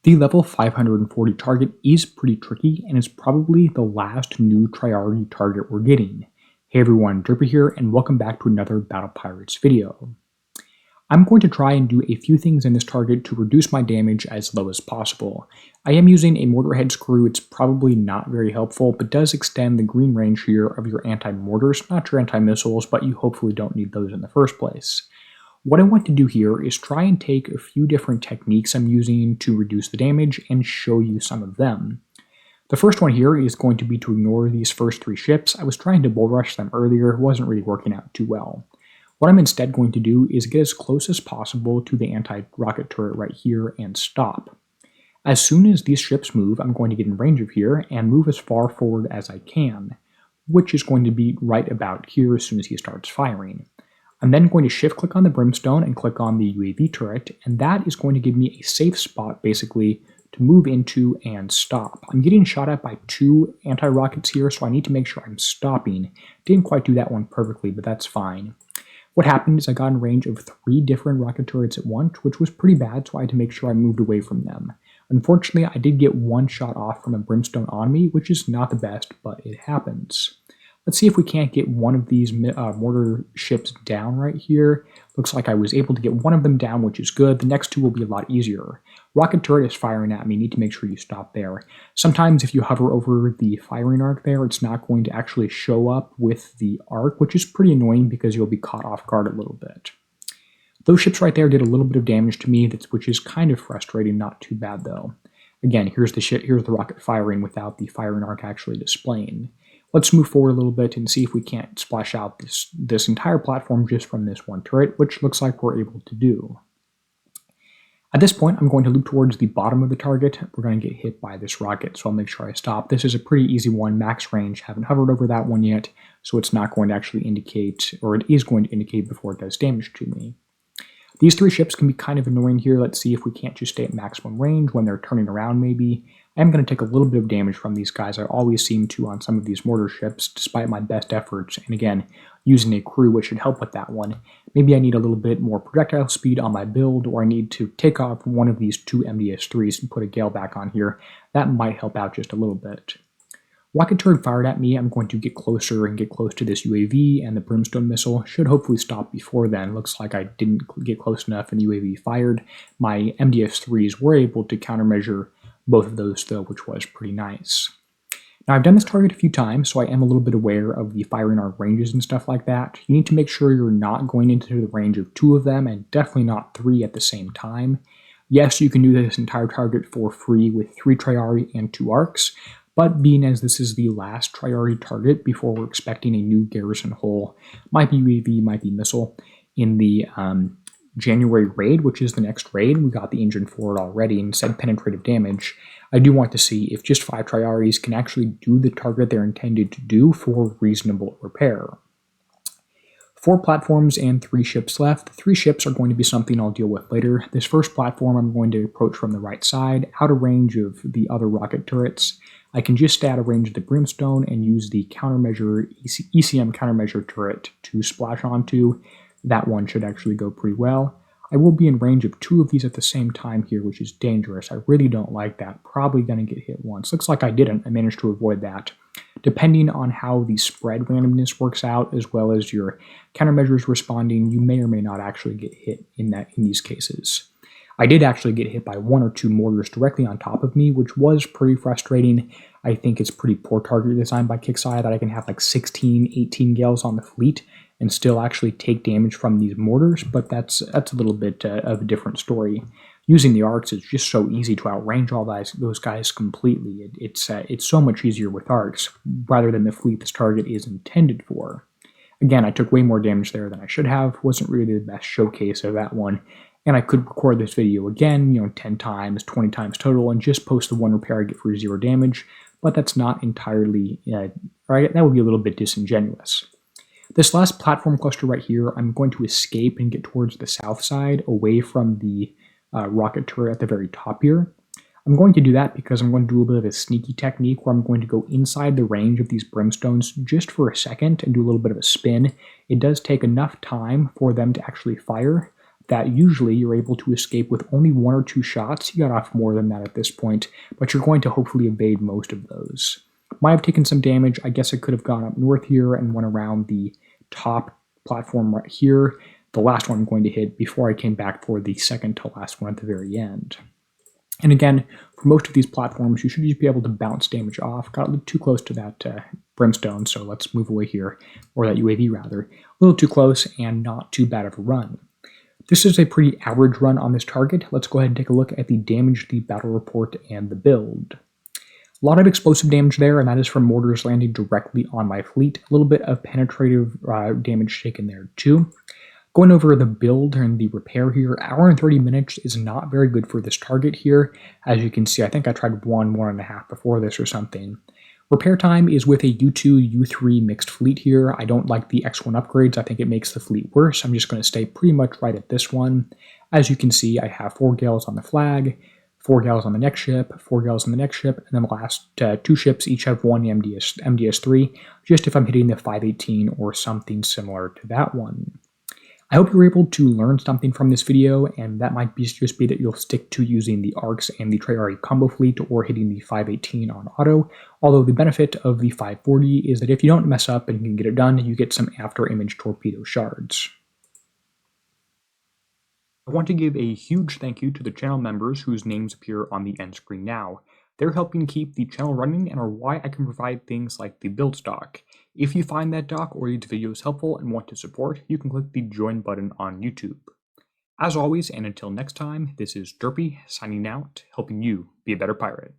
The level 540 target is pretty tricky and is probably the last new Triarii target we're getting. Hey everyone, Derpy here and welcome back to another Battle Pirates video. I'm going to try and do a few things in this target to reduce my damage as low as possible. I am using a mortar head screw. It's probably not very helpful, but does extend the green range here of your anti-mortars, not your anti-missiles, but you hopefully don't need those in the first place. What I want to do here is try and take a few different techniques I'm using to reduce the damage and show you some of them. The first one here is going to be to ignore these first three ships. I was trying to bull rush them earlier, it wasn't really working out too well. What I'm instead going to do is get as close as possible to the anti-rocket turret right here and stop. As soon as these ships move, I'm going to get in range of here and move as far forward as I can, which is going to be right about here as soon as he starts firing. I'm then going to shift click on the brimstone and click on the UAV turret, and that is going to give me a safe spot basically to move into and stop. I'm getting shot at by two anti-rockets here, so I need to make sure I'm stopping. Didn't quite do that one perfectly, but that's fine. What happened is I got in range of 3 different rocket turrets at once, which was pretty bad, so I had to make sure I moved away from them. Unfortunately, I did get one shot off from a brimstone on me, which is not the best, but it happens. Let's see if we can't get one of these mortar ships down right here. Looks like I was able to get one of them down, which is good. The next two will be a lot easier. Rocket turret is firing at me. You need to make sure you stop there. Sometimes if you hover over the firing arc there, it's not going to actually show up with the arc, which is pretty annoying because you'll be caught off guard a little bit. Those ships right there did a little bit of damage to me, which is kind of frustrating, not too bad though. Again, here's the rocket firing without the firing arc actually displaying. Let's move forward a little bit and see if we can't splash out this entire platform just from this one turret, which looks like we're able to do. At this point, I'm going to loop towards the bottom of the target. We're going to get hit by this rocket, so I'll make sure I stop. This is a pretty easy one, max range. Haven't hovered over that one yet, so it's not going to actually indicate, or it is going to indicate before it does damage to me. These 3 ships can be kind of annoying here. Let's see if we can't just stay at maximum range when they're turning around maybe. I'm going to take a little bit of damage from these guys. I always seem to on some of these mortar ships, despite my best efforts. And again, using a crew, which should help with that one. Maybe I need a little bit more projectile speed on my build, or I need to take off one of these 2 MDS-3s and put a Gale back on here. That might help out just a little bit. Rocket turret fired at me. I'm going to get closer and get close to this UAV, and the brimstone missile should hopefully stop before then. Looks like I didn't get close enough and the UAV fired. My MDS-3s were able to countermeasure both of those though, which was pretty nice. Now I've done this target a few times, so I am a little bit aware of the firing arc ranges and stuff like that. You need to make sure you're not going into the range of 2 of them, and definitely not 3 at the same time. Yes, you can do this entire target for free with 3 Triarii and 2 arcs, but being as this is the last Triarii target before we're expecting a new Garrison hull, might be UAV, might be missile, in the January raid, which is the next raid. We got the engine for it already and said penetrative damage. I do want to see if just 5 Triaries can actually do the target they're intended to do for reasonable repair. 4 platforms and 3 ships left. The 3 ships are going to be something I'll deal with later. This first platform I'm going to approach from the right side, out of range of the other rocket turrets. I can just stay out of range of the brimstone and use the countermeasure, ECM countermeasure turret to splash onto. That one should actually go pretty well. I will be in range of 2 of these at the same time here, which is dangerous. I really don't like that. Probably going to get hit once. Looks like I didn't. I managed to avoid that. Depending on how the spread randomness works out, as well as your countermeasures responding, you may or may not actually get hit in these cases. I did actually get hit by 1 or 2 mortars directly on top of me, which was pretty frustrating. I think it's pretty poor target design by Kixeye that I can have like 16, 18 Gales on the fleet and still actually take damage from these mortars, but that's a little bit of a different story. Using the arcs is just so easy to outrange all those guys completely. It's so much easier with arcs rather than the fleet this target is intended for. Again, I took way more damage there than I should have. Wasn't really the best showcase of that one. And I could record this video again, 10 times, 20 times total, and just post the 1 repair I get for 0 damage, but that's not entirely, that would be a little bit disingenuous. This last platform cluster right here, I'm going to escape and get towards the south side, away from the rocket turret at the very top here. I'm going to do that because I'm going to do a bit of a sneaky technique where I'm going to go inside the range of these brimstones just for a second and do a little bit of a spin. It does take enough time for them to actually fire. that usually you're able to escape with only 1 or 2 shots. You got off more than that at this point, but you're going to hopefully evade most of those. Might have taken some damage. I guess I could have gone up north here and went around the top platform right here, the last one I'm going to hit, before I came back for the second to last one at the very end. And again, for most of these platforms, you should just be able to bounce damage off. Got a little too close to that brimstone, so let's move away here, or that UAV rather. A little too close and not too bad of a run. This is a pretty average run on this target. Let's go ahead and take a look at the damage, the battle report, and the build. A lot of explosive damage there, and that is from mortars landing directly on my fleet. A little bit of penetrative damage taken there too. Going over the build and the repair here, hour and 30 minutes is not very good for this target here. As you can see, I think I tried 1.5 before this or something. Repair time is with a U2, U3 mixed fleet here. I don't like the X1 upgrades. I think it makes the fleet worse. I'm just going to stay pretty much right at this one. As you can see, I have 4 gals on the flag, 4 gals on the next ship, 4 gals on the next ship, and then the last 2 ships each have 1 MDS3, just if I'm hitting the 518 or something similar to that one. I hope you were able to learn something from this video, and that might just be that you'll stick to using the ARCs and the Triarii combo fleet or hitting the 518 on auto, although the benefit of the 540 is that if you don't mess up and you can get it done, you get some after-image torpedo shards. I want to give a huge thank you to the channel members whose names appear on the end screen now. They're helping keep the channel running and are why I can provide things like the build stock. If you find that doc or these videos helpful and want to support, you can click the join button on YouTube. As always, and until next time, this is Derpy signing out, helping you be a better pirate.